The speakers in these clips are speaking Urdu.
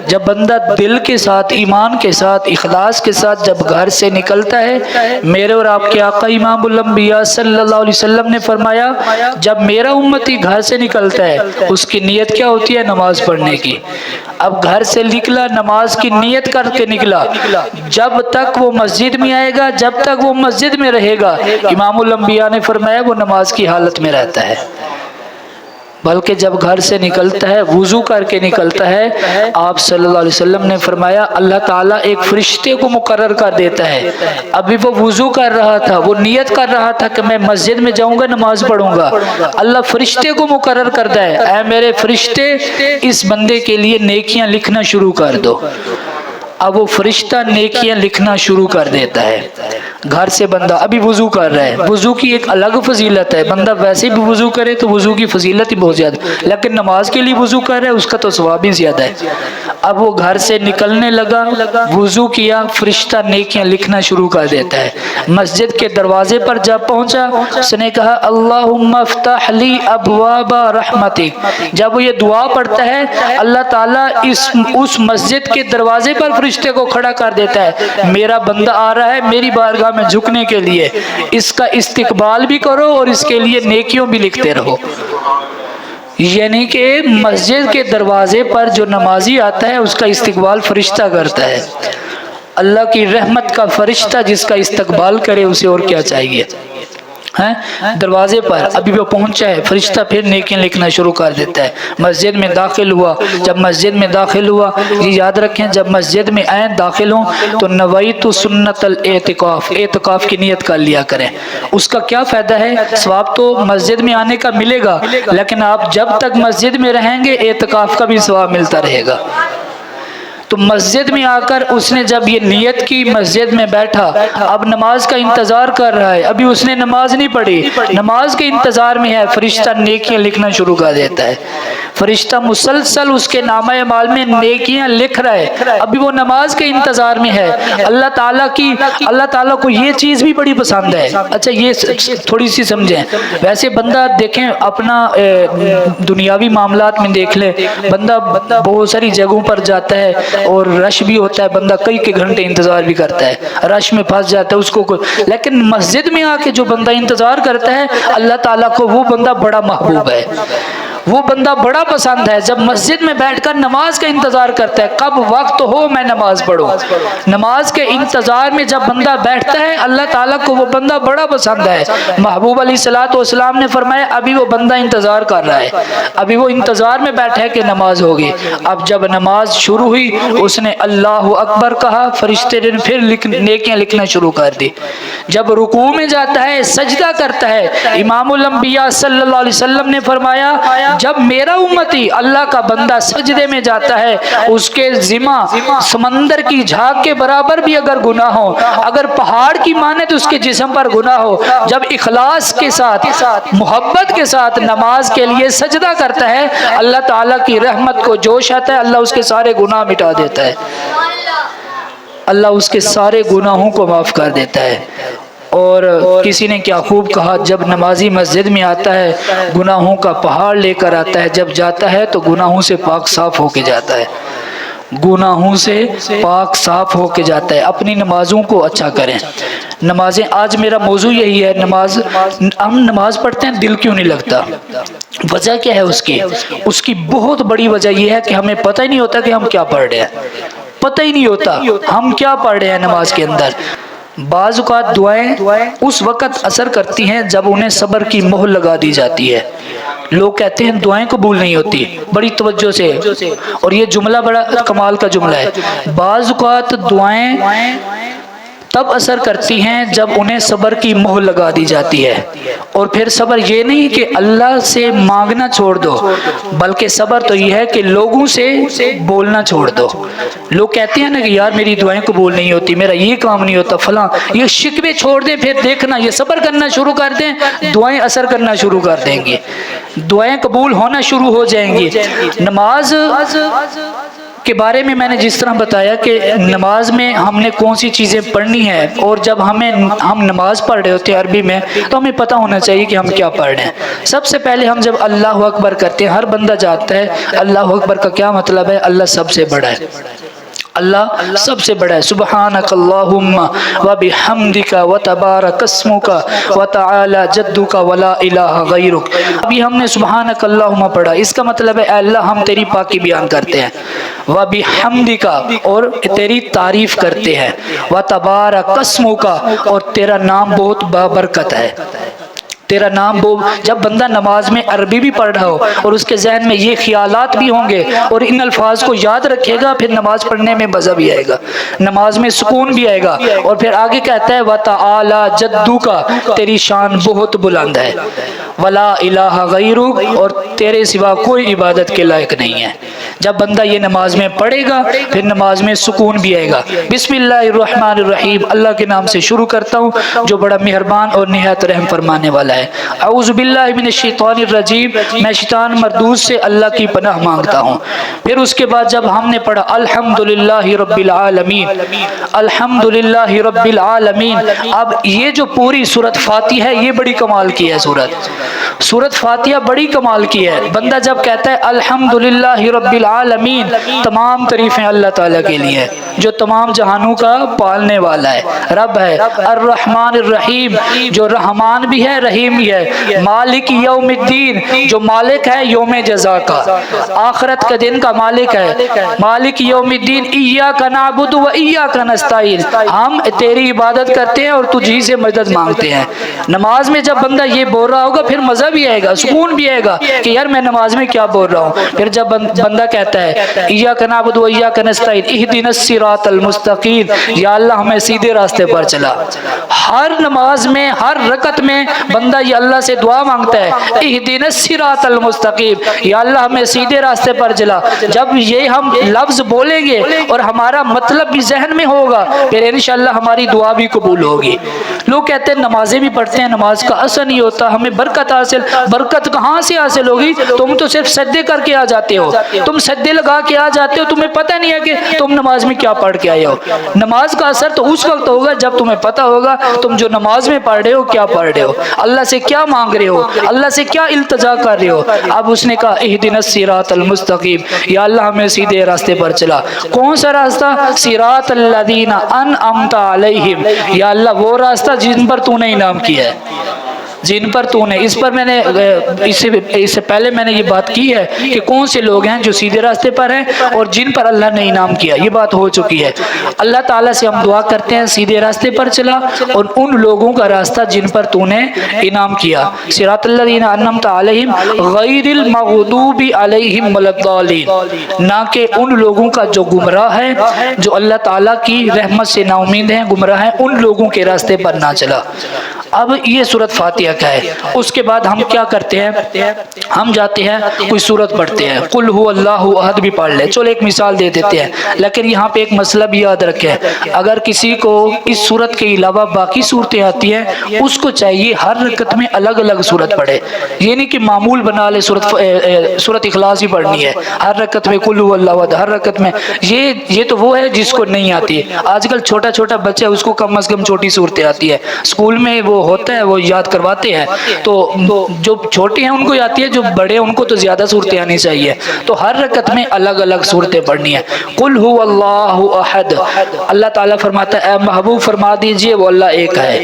جب بندہ دل کے ساتھ، ایمان کے ساتھ، اخلاص کے ساتھ جب گھر سے نکلتا ہے، میرے اور آپ کے آقا امام الانبیاء صلی اللہ علیہ وسلم نے فرمایا جب میرا امتی گھر سے نکلتا ہے اس کی نیت کیا ہوتی ہے؟ نماز پڑھنے کی۔ اب گھر سے نکلا، نماز کی نیت کر کے نکلا، جب تک وہ مسجد میں آئے گا، جب تک وہ مسجد میں رہے گا، امام الانبیاء نے فرمایا وہ نماز کی حالت میں رہتا ہے۔ بلکہ جب گھر سے نکلتا ہے، وضو کر کے نکلتا ہے، آپ صلی اللہ علیہ وسلم نے فرمایا اللہ تعالیٰ ایک فرشتے کو مقرر کر دیتا ہے۔ ابھی وہ وضو کر رہا تھا، وہ نیت کر رہا تھا کہ میں مسجد میں جاؤں گا، نماز پڑھوں گا، اللہ فرشتے کو مقرر کرتا ہے اے میرے فرشتے اس بندے کے لیے نیکیاں لکھنا شروع کر دو۔ اب وہ فرشتہ نیکیاں لکھنا شروع کر دیتا ہے۔ گھر سے بندہ ابھی وضو کر رہا ہے، وضو کی ایک الگ فضیلت ہے، بندہ ویسے بھی وضو کرے تو وضو کی فضیلت ہی بہت زیادہ، لیکن نماز کے لیے وضو کر رہا ہے اس کا تو ثواب بھی زیادہ ہے۔ اب وہ گھر سے نکلنے لگا، وضو کیا، فرشتہ نیکیاں لکھنا شروع کر دیتا ہے۔ مسجد کے دروازے پر جب پہنچا، اس نے کہا اللہم افتح لی ابواب رحمتک۔ جب وہ یہ دعا پڑھتا ہے، اللہ تعالیٰ اس مسجد کے دروازے پر فرشتے کو کھڑا کر دیتا ہے، میرا بندہ آ رہا ہے میری بارگاہ میں جھکنے کے لیے، اس کا استقبال بھی کرو اور اس کے لیے نیکیوں بھی لکھتے رہو۔ یعنی کہ مسجد کے دروازے پر جو نمازی آتا ہے اس کا استقبال فرشتہ کرتا ہے۔ اللہ کی رحمت کا فرشتہ جس کا استقبال کرے اسے اور کیا چاہیے؟ دروازے پر ابھی وہ پہنچا ہے، فرشتہ پھر نیکیاں لکھنا شروع کر دیتا ہے۔ مسجد میں داخل ہوا، جب مسجد میں داخل ہوا، یہ یاد رکھیں جب مسجد میں آئیں داخل ہوں تو نویت سنت الاعتکاف، اعتکاف کی نیت کر لیا کریں۔ اس کا کیا فائدہ ہے؟ ثواب تو مسجد میں آنے کا ملے گا، لیکن آپ جب تک مسجد میں رہیں گے اعتکاف کا بھی ثواب ملتا رہے گا۔ تو مسجد میں آ کر اس نے جب یہ نیت کی، مسجد میں بیٹھا، اب نماز کا انتظار کر رہا ہے، ابھی اس نے نماز نہیں پڑھی، نماز کے انتظار میں ہے، فرشتہ نیکیاں لکھنا شروع کر دیتا ہے۔ فرشتہ مسلسل اس کے نامہ اعمال میں نیکیاں لکھ رہا ہے، ابھی وہ نماز کے انتظار میں ہے۔ اللہ تعالیٰ کو یہ چیز بھی بڑی پسند ہے۔ اچھا یہ تھوڑی سی سمجھیں، ویسے بندہ دیکھیں اپنا دنیاوی معاملات میں دیکھ لیں، بندہ بہت ساری جگہوں پر جاتا ہے اور رش بھی ہوتا ہے، بندہ کئی گھنٹے انتظار بھی کرتا ہے، رش میں پھنس جاتا ہے اس کو، لیکن مسجد میں آ کے جو بندہ انتظار کرتا ہے اللہ تعالیٰ کو وہ بندہ بڑا محبوب ہے، وہ بندہ بڑا پسند ہے۔ جب مسجد میں بیٹھ کر نماز کا انتظار کرتا ہے، کب وقت ہو میں نماز پڑھوں، نماز کے انتظار میں جب بندہ بیٹھتا ہے اللہ تعالیٰ کو وہ بندہ بڑا پسند ہے۔ محبوب علیہ الصلوۃ والسلام نے فرمایا ابھی وہ بندہ انتظار کر رہا ہے، ابھی وہ انتظار میں بیٹھا ہے کہ نماز ہوگی۔ اب جب نماز شروع ہوئی اس نے اللہ اکبر کہا، فرشتے نے پھر نیکیاں لکھنا شروع کر دی۔ جب رکوع میں جاتا ہے، سجدہ کرتا ہے، امام الانبیاء صلی اللہ علیہ وسلم نے فرمایا جب میرا امتی اللہ کا بندہ سجدے میں جاتا ہے اس کے ذمہ سمندر کی جھاگ کے برابر بھی اگر گناہ ہو، اگر پہاڑ کی مانے تو اس کے جسم پر گناہ ہو، جب اخلاص کے ساتھ محبت کے ساتھ نماز کے لیے سجدہ کرتا ہے اللہ تعالیٰ کی رحمت کو جوش آتا ہے، اللہ اس کے سارے گناہ مٹا دیتا ہے، اللہ اس کے سارے گناہوں کو معاف کر دیتا ہے۔ اور کسی نے کیا خوب کہا، جب نمازی مسجد میں آتا ہے گناہوں کا پہاڑ لے کر آتا ہے، جب جاتا ہے تو گناہوں سے پاک صاف ہو کے جاتا ہے، گناہوں سے پاک صاف ہو کے جاتا ہے۔ اپنی نمازوں کو اچھا کریں۔ نمازیں، آج میرا موضوع یہی ہے، ہم نماز پڑھتے ہیں دل کیوں نہیں لگتا؟ وجہ کیا ہے اس کی بہت بڑی وجہ یہ ہے کہ ہمیں پتہ ہی نہیں ہوتا کہ ہم کیا پڑھ رہے ہیں، پتہ ہی نہیں ہوتا ہم کیا پڑھ رہے ہیں نماز کے اندر۔ بعض اوقات دعائیں اس وقت اثر کرتی ہیں جب انہیں صبر کی مہر لگا دی جاتی ہے۔ لوگ کہتے ہیں دعائیں قبول نہیں ہوتی، بڑی توجہ سے، اور یہ جملہ بڑا کمال کا جملہ ہے۔ بعض اوقات دعائیں تب اثر کرتی ہیں جب انہیں صبر کی مہر لگا دی جاتی ہے، اور پھر صبر یہ نہیں کہ اللہ سے مانگنا چھوڑ دو، بلکہ صبر تو یہ ہے کہ لوگوں سے بولنا چھوڑ دو۔ لوگ کہتے ہیں نا کہ یار میری دعائیں قبول نہیں ہوتی، میرا یہ کام نہیں ہوتا، فلاں، یہ شکوے چھوڑ دیں، پھر دیکھنا یہ صبر کرنا شروع کر دیں، دعائیں اثر کرنا شروع کر دیں گی، دعائیں قبول ہونا شروع ہو جائیں گی۔ نماز کے بارے میں نے جس طرح بتایا کہ نماز میں ہم نے کون سی چیزیں پڑھنی ہیں، اور جب ہم نماز پڑھ رہے ہوتے ہیں عربی میں تو ہمیں پتہ ہونا چاہیے کہ ہم کیا پڑھ رہے ہیں۔ سب سے پہلے ہم جب اللہ اکبر کرتے ہیں، ہر بندہ جانتا ہے اللہ اکبر کا کیا مطلب ہے، اللہ سب سے بڑا ہے، اللہ سب سے بڑا ہے۔ سبحانک اللہم وبحمدک وتبارک اسمک وتعالی جدک ولا الہ غیرک۔ ابھی ہم نے سبحانک اللہم پڑھا، اس کا مطلب ہے اے اللہ ہم تیری پاکی بیان کرتے ہیں، وبحمدک اور تیری تعریف کرتے ہیں، وتبارک اسمک اور تیرا نام بہت بابرکت ہے، تیرا نام جب بندہ نماز میں عربی بھی پڑھ رہا ہو اور اس کے ذہن میں یہ خیالات بھی ہوں گے اور ان الفاظ کو یاد رکھے گا، پھر نماز پڑھنے میں مزہ بھی آئے گا، نماز میں سکون بھی آئے گا۔ اور پھر آگے کہتا ہے وَتَعَالَى جَدُّكَ، تیری شان بہت بلند ہے، وَلَا إِلَٰهَ غَيْرُكَ، اور تیرے سوا کوئی عبادت کے لائق نہیں ہے۔ جب بندہ یہ نماز میں پڑھے گا پھر نماز میں سکون بھی آئے گا۔ بسم اللہ الرحمن الرحیم، اللہ کے نام سے شروع کرتا ہوں جو بڑا مہربان اور نہایت رحم فرمانے والا ہے۔ اعوذ باللہ من الشیطان الرجیم، میں شیطان مردود سے اللہ کی پناہ مانگتا ہوں۔ پھر اس کے بعد جب ہم نے پڑھا الحمدللہ رب العالمین، الحمدللہ رب العالمین، اب یہ جو پوری سورۃ فاتحہ ہے یہ بڑی کمال کی ہے، سورۃ فاتحہ بڑی کمال کی ہے۔ بندہ جب کہتا ہے الحمدللہ رب العالمین، تمام تعریفیں اللہ تعالیٰ کے لیے جو تمام جہانوں کا پالنے والا ہے، رب ہے، الرحمن الرحیم جو رحمان بھی ہے رحیم بھی ہے، مالک یوم الدین جو مالک ہے یوم جزا کا، آخرت کے دن کا مالک ہے، مالک یوم الدین، ایاک نعبد و ایاک نستعین، ہم تیری عبادت کرتے ہیں اور تجھی سے مدد مانگتے ہیں۔ نماز میں جب بندہ یہ بول رہا ہوگا پھر مزہ بھی آئے گا، سکون بھی آئے گا کہ یار میں نماز میں کیا بول رہا ہوں۔ پھر جب بندہ کہتا ہے ایاک نعبد و ایاک نستعین اہدنا الصراط المستقیم، یا اللہ ہمیں سیدھے راستے پر چلا۔ ہر نماز میں ہر رکعت میں بندہ یہ اللہ سے دعا مانگتا ہے اہدنا الصراط المستقیم، یا اللہ ہمیں سیدھے راستے پر چلا۔ جب یہ ہم لفظ بولیں گے اور ہمارا مطلب بھی ذہن میں ہوگا پھر انشاءاللہ ہماری دعا بھی قبول ہوگی۔ لوگ کہتے ہیں نمازیں بھی پڑھتے ہیں، نماز کا اثر نہیں ہوتا، ہمیں برکت حاصل، برکت کہاں سے حاصل ہوگی؟ تم تو صرف سجدے کر کے آ جاتے ہو، تم سجدے لگا کے آ جاتے ہو، تمہیں پتہ نہیں ہے کہ تم نماز میں کیا پڑھ کے آئے ہو۔ نماز کا اثر تو اس وقت ہوگا جب تمہیں پتہ ہوگا تم جو نماز میں پڑھ رہے ہو کیا پڑھ رہے ہو، اللہ سے کیا مانگ رہے ہو، اللہ سے کیا التجا کر رہے ہو۔ اب اس نے کہا اہدنا الصراط المستقیم، یا اللہ ہمیں سیدھے راستے پر چلا۔ کون سا راستہ؟ صراط الذین انعمت علیہم، یا اللہ وہ راستہ جن پر تو نے انعام کیا ہے، جن پر تو نے، اس پر میں نے اس سے پہلے میں نے یہ بات کی ہے کہ کون سے لوگ ہیں جو سیدھے راستے پر ہیں اور جن پر اللہ نے انعام کیا، یہ بات ہو چکی ہے۔ اللہ تعالیٰ سے ہم دعا کرتے ہیں سیدھے راستے پر چلا اور ان لوگوں کا راستہ جن پر تو نے انعام کیا، صراط الذین انعمت علیہم غیر المغضوب علیہم ولا الضالین، نہ کہ ان لوگوں کا جو گمراہ ہے، جو اللہ تعالیٰ کی رحمت سے نا امید ہیں، گمراہ ہیں، ان لوگوں کے راستے پر نہ چلا۔ اب یہ سورۃ فاتحہ کا ہے۔ اس کے بعد ہم کیا کرتے ہیں، ہم جاتے ہیں کوئی سورت پڑھتے ہیں، قل هو اللہ احد بھی پڑھ لے، چلو ایک مثال دے دیتے ہیں، لیکن یہاں پہ ایک مسئلہ بھی یاد رکھیں، اگر کسی کو اس سورت کے علاوہ باقی صورتیں آتی ہیں اس کو چاہیے ہر رکعت میں الگ الگ سورت پڑھے، یہ نہیں کہ معمول بنا لے سورت اخلاص ہی پڑھنی ہے ہر رکعت میں، قل هو اللہ احد ہر رکعت میں، یہ تو وہ ہے جس کو نہیں آتی۔ آج کل چھوٹا چھوٹا بچہ اس کو کم از کم چھوٹی صورتیں آتی ہے، اسکول میں وہ ہوتا ہے وہ یاد کرواتے ہیں، تو جو چھوٹے ہیں ان کو آتی ہے، جو بڑے ہیں ان کو تو زیادہ صورتیں آنی چاہیے، تو ہر رکعت میں الگ الگ صورتیں پڑھنی ہے۔ قل هو اللہ احد، اللہ تعالیٰ فرماتا ہے اے محبوب فرما دیجئے وہ اللہ ایک ہے،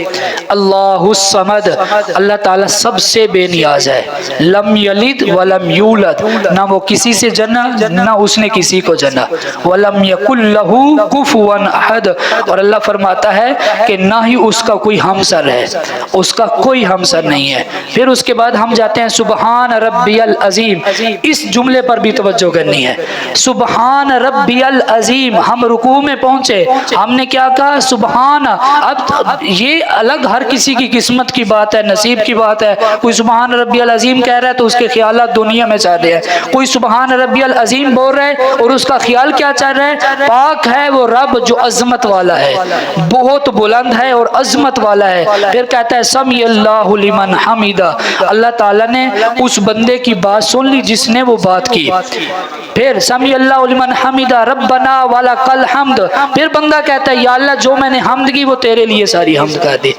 اللہ الصمد، اللہ تعالیٰ سب سے بے نیاز ہے، لم یلد ولم یولد، نہ وہ کسی سے جنا نہ اس نے کسی کو جنا، ولم یکن لہ کفوا احد، اور اللہ فرماتا ہے کہ نہ ہی اس کا کوئی ہمسر ہے، اس کا کوئی ہمسر نہیں ہے۔ پھر اس کے بعد ہم جاتے ہیں سبحان ربی العظیم، اس جملے پر بھی توجہ کرنی ہے، سبحان ربی العظیم، ہم رکوع میں پہنچے ہم نے کیا کہا سبحان، اب یہ الگ ہر کسی کی قسمت کی بات ہے، نصیب کی بات ہے، کوئی سبحان ربی العظیم کہہ رہا ہے تو اس کے خیالات دنیا میں چل رہے ہیں، کوئی سبحان ربی العظیم بول رہا ہے اور اس کا خیال کیا چل رہا ہے، پاک ہے وہ رب جو عظمت والا ہے، بہت بلند ہے اور عظمت والا ہے۔ پھر کہتا ہے سمی اللہ لمن حمیدہ، اللہ تعالیٰ نے اس بندے کی بات سن لی جس نے وہ بات کی۔ پھر سمی اللہ لمن حمیدہ ربنا ولکل حمد، پھر بندہ کہتا ہے یا اللہ جو میں نے حمد کی وہ تیرے لیے ساری حمد کر دی۔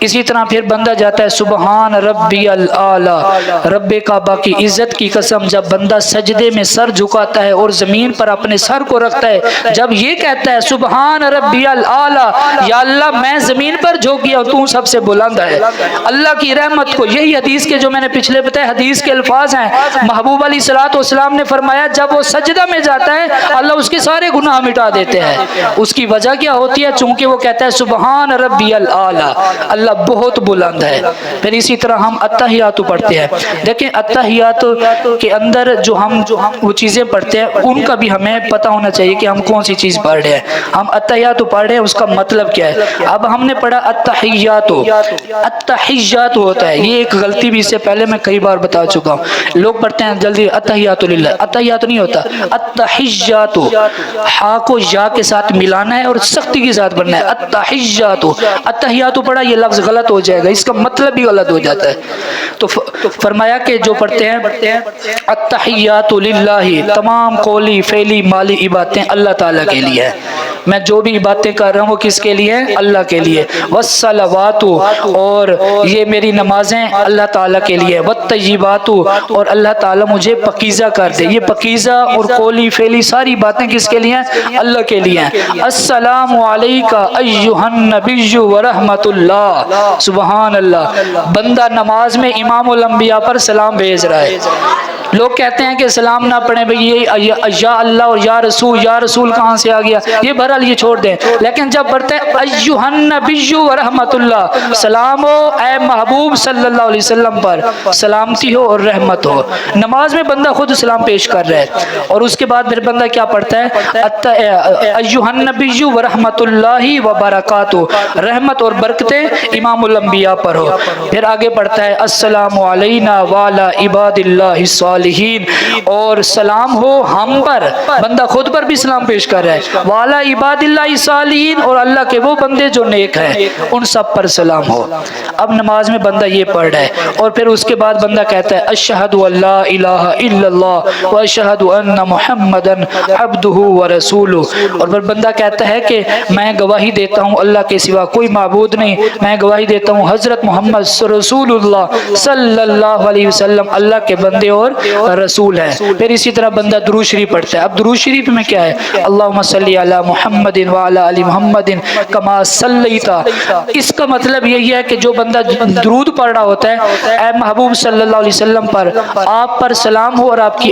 اسی طرح پھر بندہ جاتا ہے سبحان ربی الاعلی، رب کعبہ کی عزت کی قسم، جب بندہ سجدے میں سر جھکاتا ہے اور زمین پر اپنے سر کو رکھتا ہے، جب یہ کہتا ہے سبحان ربی الاعلی، یا اللہ میں زمین پر جھک گیا تو سب سے بلند ہے، اللہ کی رحمت کو، یہی حدیث کے جو میں نے پچھلے بتائے حدیث کے الفاظ ہیں، محبوب علیہ الصلوۃ والسلام نے فرمایا جب وہ سجدہ میں جاتا ہے اللہ اس کے سارے گناہ مٹا دیتے ہیں۔ اس کی وجہ کیا ہوتی ہے؟ چونکہ وہ کہتا ہے سبحان ربی الاعلی، اللہ بہت بلند ہے۔ پھر اسی طرح ہم التحیات پڑھتے ہیں، دیکھیں التحیات کے اندر جو ہم وہ چیزیں پڑھتے ہیں ان کا بھی ہمیں پتہ ہونا چاہیے کہ ہم کون سی چیز پڑھ رہے ہیں۔ ہم التحیات پڑھ رہے ہیں، اس کا مطلب کیا ہے؟ اب ہم نے پڑھا التحیات، التحیات ہوتا ہے، یہ ایک غلطی بھی اس سے پہلے میں کئی بار بتا چکا ہوں، لوگ پڑھتے ہیں جلدی التحیات للہ، التحیات نہیں ہوتا، التحیات ہا کو یا کے ساتھ ملانا ہے اور سختی کے ساتھ پڑھنا ہے، التحیات، التحیات پڑھا یہ لفظ غلط ہو جائے گا، اس کا مطلب بھی غلط ہو جاتا ہے۔ تو فرمایا کہ جو پڑھتے ہیں التحیات للہ، تمام قولی فعلی مالی عبادتیں اللہ تعالیٰ کے لیے ہیں، میں جو بھی باتیں کر رہا ہوں وہ کس کے لیے ہیں؟ اللہ کے لیے، والصلوات، اور یہ میری نمازیں اللہ تعالیٰ کے لیے، والطیبات، اور اللہ تعالیٰ مجھے پکیزہ کر دے، یہ پکیزہ اور قولی فعلی ساری باتیں کس کے لیے ہیں؟ اللہ کے لیے ہیں۔ السلام علیکہ ایھا النبی ورحمۃ اللہ، سبحان اللہ، بندہ نماز میں امام الانبیاء پر سلام بھیج رہا ہے۔ لوگ کہتے ہیں کہ سلام نہ پڑھیں بھئی یہ یا اللہ اور یا رسول کہاں سے آ گیا، یہ بہرحال یہ چھوڑ دیں، لیکن جب پڑھتے ہیں ایھا النبی ورحمۃ اللہ، سلام ہو اے محبوب صلی اللہ علیہ وسلم پر، سلامتی ہو اور رحمت ہو، نماز میں بندہ خود سلام پیش کر رہا ہے، اور اس کے بعد پھر بندہ کیا پڑھتا ہے؟ ایھا النبی ورحمۃ اللہ وبرکاتہ، رحمت اور برکتیں امام الانبیاء پر ہو۔ پھر آگے پڑھتا ہے السلام علینا وعلی عباد اللہ الصالحین، اور سلام ہو ہم پر، بندہ خود پر بھی سلام پیش کر رہا ہے، وعلی عباد اللہ الصالحین، اور اللہ کے وہ بندے جو نیک ہیں ان سب پر سلام ہو۔ اب نماز میں بندہ یہ پڑھ رہا ہے، اور پھر اس کے بعد بندہ کہتا ہے اشہد ان لا الہ الا اللہ واشہد ان محمدا عبدہ ورسولہ، اور پھر بندہ کہتا ہے کہ میں گواہی دیتا ہوں اللہ کے سوا کوئی معبود نہیں، میں گواہی دیتا ہوں حضرت محمد رسول اللہ صلی اللہ علیہ وسلم اللہ کے بندے اور رسول ہیں۔ پھر اسی طرح بندہ درود شریف پڑھتا ہے۔ اب درود شریف میں کیا ہے؟ اللہم صلی علی محمد وعلی آل محمد کما صلیت، اس کا مطلب یہی ہے کہ جو بندہ درود پڑھ رہا ہوتا ہے اے محبوب صلی اللہ علیہ وسلم پر، آپ پر سلام ہو اور آپ کی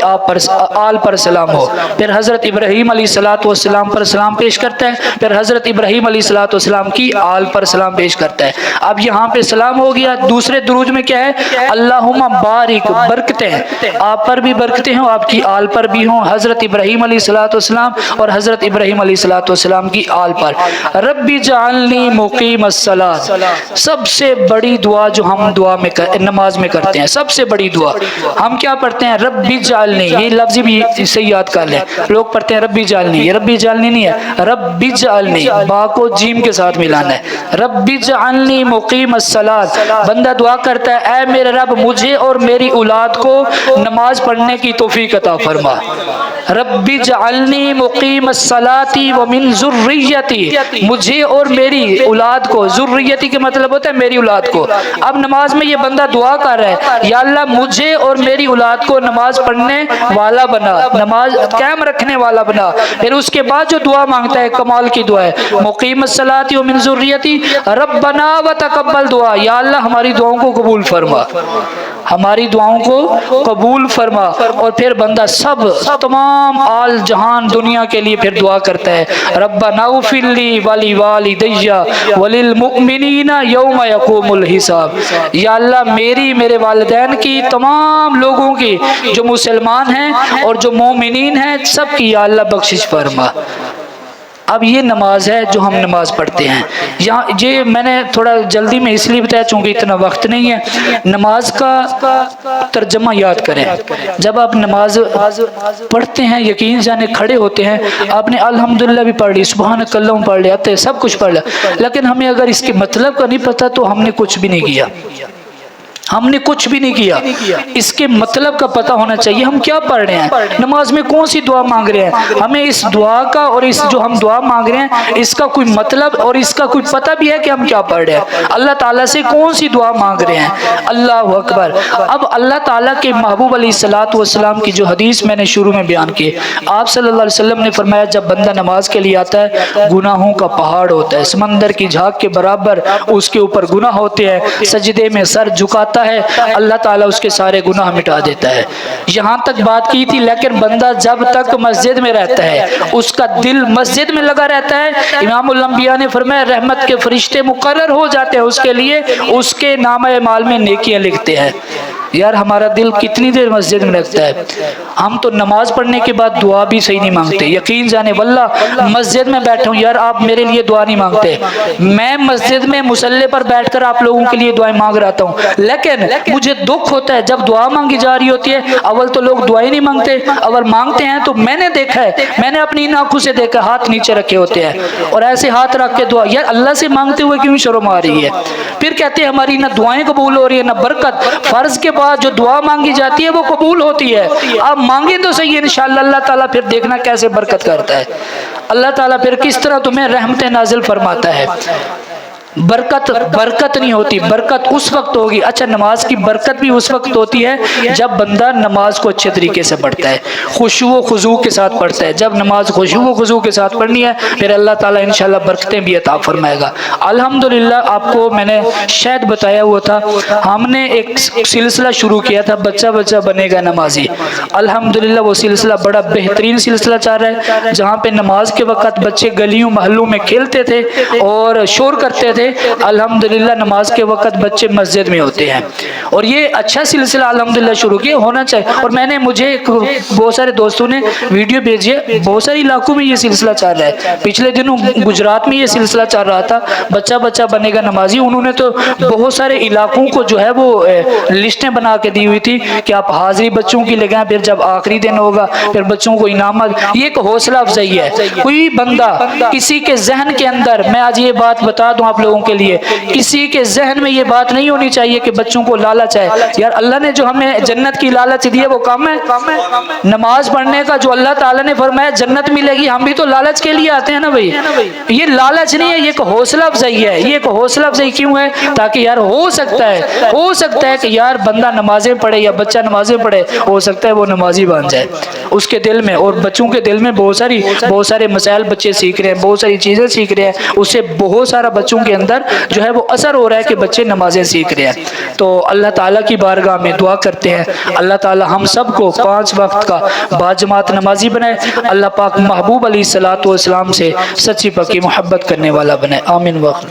آل پر سلام ہو۔ پھر حضرت ابراہیم علیہ السلام پر سلام پیش کرتا ہے، پھر حضرت ابراہیم علیہ السلام کی آل پر سلام پیش کرتا ہے۔ اب یہاں پہ سلام ہو گیا، دوسرے درود میں کیا ہے؟ اللہم بارک، برکتیں آپ پر بھی برکتیں ہوں، آپ کی آل پر بھی ہوں، حضرت ابراہیم علیہ السلام اور حضرت ابراہیم علیہ السلام کی آل پر۔ رب اجعلنی مقیم الصلاۃ، سب سے بڑی دعا جو ہم نماز میں کرتے ہیں، سب سے بڑی دعا ہم کیا پڑھتے ہیں؟ رب اجعلنی، یہ لفظ بھی اسے یاد کر لیں، لوگ پڑھتے ہیں رب اجعلنی، یہ رب اجعلنی نہیں ہے، رب اجعلنی با کو جیم کے ساتھ ملانا ہے، رب اجعلنی مقیم الصلاۃ، بندہ دعا کرتا ہے اے میرے رب مجھے اور میری اولاد کو نماز پڑھنے کی توفیق عطا فرما، رب اجعلنی مقیم الصلاۃ ومن ذریتی، مجھے اور میری اولاد کو، ذریتی کے مطلب ہوتا ہے میری اولاد کو۔ اب نماز میں یہ بندہ دعا کر رہا ہے یا اللہ مجھے اور میری اولاد کو نماز پڑھنے والا بنا، نماز قائم رکھنے والا بنا۔ پھر اس کے بعد جو دعا مانگتا ہے کمال کی دعا ہے، مقیم الصلاۃ ومن ذریتی ربنا وتقبل دعا، یا اللہ ہماری دعاؤں کو قبول فرما، ہماری دعاؤں کو قبول فرما۔ اور پھر بندہ سب تمام آل جہان دنیا کے لیے پھر دعا کرتا ہے ربنا اغفر لی ولی والدی وللمؤمنین یوم یقوم الحساب، یا اللہ میری، میرے والدین کی، تمام لوگوں کی جو مسلمان ہیں اور جو مومنین ہیں سب کی یا اللہ بخشش فرما۔ اب یہ نماز ہے جو ہم نماز پڑھتے ہیں. یہاں یہ میں نے تھوڑا جلدی میں اس لیے بتایا چونکہ اتنا وقت نہیں ہے. نماز کا ترجمہ یاد کریں. جب آپ نماز پڑھتے ہیں یقین جانے کھڑے ہوتے ہیں آپ نے الحمدللہ بھی پڑھ لی, سبحانک اللہم پڑھ لیا, سب کچھ پڑھ لیا, لیکن ہمیں اگر اس کے مطلب کا نہیں پتا تو ہم نے کچھ بھی نہیں کیا. ہم نے کچھ بھی نہیں کیا. اس کے مطلب کا پتہ ہونا چاہیے ہم کیا پڑھ رہے ہیں, نماز میں کون سی دعا مانگ رہے ہیں. ہمیں اس دعا کا اور اس جو ہم دعا مانگ رہے ہیں اس کا کوئی مطلب اور اس کا کوئی پتہ بھی ہے کہ ہم کیا پڑھ رہے ہیں, اللہ تعالیٰ سے کون سی دعا مانگ رہے ہیں. اللہ اکبر. اب اللہ تعالیٰ کے محبوب علیہ الصلوۃ والسلام کی جو حدیث میں نے شروع میں بیان کی, آپ صلی اللہ علیہ وسلم نے فرمایا جب بندہ نماز کے لیے آتا ہے گناہوں کا پہاڑ ہوتا ہے, سمندر کی جھاگ کے برابر اس کے اوپر گناہ ہوتے ہیں, سجدے میں سر جھکاتا ہے اللہ تعالیٰ اس کے سارے گناہ مٹا دیتا ہے. یہاں تک بات کی تھی, لیکن بندہ جب تک مسجد میں رہتا ہے اس کا دل مسجد میں لگا رہتا ہے. امام الانبیاء نے فرمایا رحمت کے فرشتے مقرر ہو جاتے ہیں اس کے لیے, اس کے نامہ اعمال میں نیکیاں لکھتے ہیں. یار ہمارا دل کتنی دیر مسجد میں لگتا ہے. ہم تو نماز پڑھنے کے بعد دعا بھی صحیح نہیں مانگتے. یقین جانے واللہ مسجد میں بیٹھا ہوں, یار آپ میرے لیے دعا نہیں مانگتے. میں مسجد میں مصلی پر بیٹھ کر آپ لوگوں کے لیے دعائیں مانگ رہتا ہوں, لیکن مجھے دکھ ہوتا ہے جب دعا مانگی جا رہی ہوتی ہے اول تو لوگ دعائیں نہیں مانگتے, اگر مانگتے ہیں تو میں نے دیکھا ہے, میں نے اپنی آنکھوں سے دیکھا ہاتھ نیچے رکھے ہوتے ہیں اور ایسے ہاتھ رکھ کے دعا, یار اللہ سے مانگتے ہوئے کیوں شرم آ رہی ہے. پھر کہتے ہیں ہماری نہ دعائیں قبول ہو رہی ہے نہ برکت. فرض کے بعد جو دعا مانگی جاتی ہے وہ قبول ہوتی ہے. آپ مانگیں تو صحیح انشاءاللہ, اللہ تعالیٰ پھر دیکھنا کیسے برکت کرتا ہے. اللہ تعالیٰ پھر کس طرح تمہیں رحمتیں نازل فرماتا ہے. برکت نہیں ہوتی, برکت اس وقت ہوگی. اچھا نماز کی برکت بھی اس وقت ہوتی ہے جب بندہ نماز کو اچھے طریقے سے پڑھتا ہے, خشوع و خضوع کے ساتھ پڑھتا ہے. جب نماز خشوع و خضوع کے ساتھ پڑھنی ہے پھر اللہ تعالیٰ انشاءاللہ برکتیں بھی عطا فرمائے گا. الحمدللہ آپ کو میں نے شاید بتایا ہوا تھا, ہم نے ایک سلسلہ شروع کیا تھا بچہ بچہ بنے گا نمازی. الحمدللہ وہ سلسلہ بڑا بہترین سلسلہ چل رہا ہے, جہاں پہ نماز کے وقت بچے گلیوں محلوں میں کھیلتے تھے اور شور کرتے تھے. الحمدللہ نماز کے وقت بچے مسجد میں ہوتے ہیں اور یہ اچھا سلسلہ الحمدللہ شروع کیا ہونا چاہیے. اور میں نے مجھے بہت سارے دوستوں نے ویڈیو بھیجی ہے, بہت سارے علاقوں میں یہ سلسلہ چل رہا ہے. پچھلے دنوں گجرات میں یہ سلسلہ چل رہا تھا بچہ بچہ بنے گا نمازی. انہوں نے تو بہت سارے علاقوں کو جو ہے وہ لسٹیں بنا کے دی ہوئی تھی کہ آپ حاضری بچوں کی لگائیں, پھر جب آخری دن ہوگا پھر بچوں کو انعامات. یہ ایک حوصلہ افزائی ہے. کوئی بندہ کسی کے ذہن کے اندر, میں آج یہ بات بتا دوں آپ لوگوں کے لیے, کسی کے ذہن میں یہ بات نہیں ہونی چاہیے کہ بچوں کو لالچ ہے. یار اللہ نے جو ہمیں جنت کی لالچ دی ہے وہ کم ہے. نماز پڑھنے کا جو اللہ تعالیٰ نے فرمایا جنت ملے گی, ہم بھی تو لالچ کے لیے آتے ہیں نا بھائی. یہ لالچ نہیں ہے, یہ ایک حوصلہ افزائی ہے. یہ ایک حوصلہ افزائی کیوں ہے؟ تاکہ یار ہو سکتا ہے کہ یار بندہ نمازیں پڑھے یا بچہ نمازیں پڑھے, ہو سکتا ہے وہ نمازی بن جائے اس کے دل میں. اور بچوں کے دل میں بہت سارے مسائل بچے سیکھ رہے ہیں, بہت ساری چیزیں سیکھ رہے ہیں, اس سے بہت سارا بچوں کے اندر جو ہے وہ اثر ہو رہا ہے کہ بچے نمازیں سیکھ رہے ہیں. تو اللہ تعالیٰ کی بارگاہ میں دعا کرتے ہیں اللہ تعالیٰ ہم سب کو 5 وقت کا باجماعت نمازی بنائے. اللہ پاک محبوب علیہ الصلوۃ والسلام سے سچی پکی محبت کرنے والا بنائے. آمین. وقت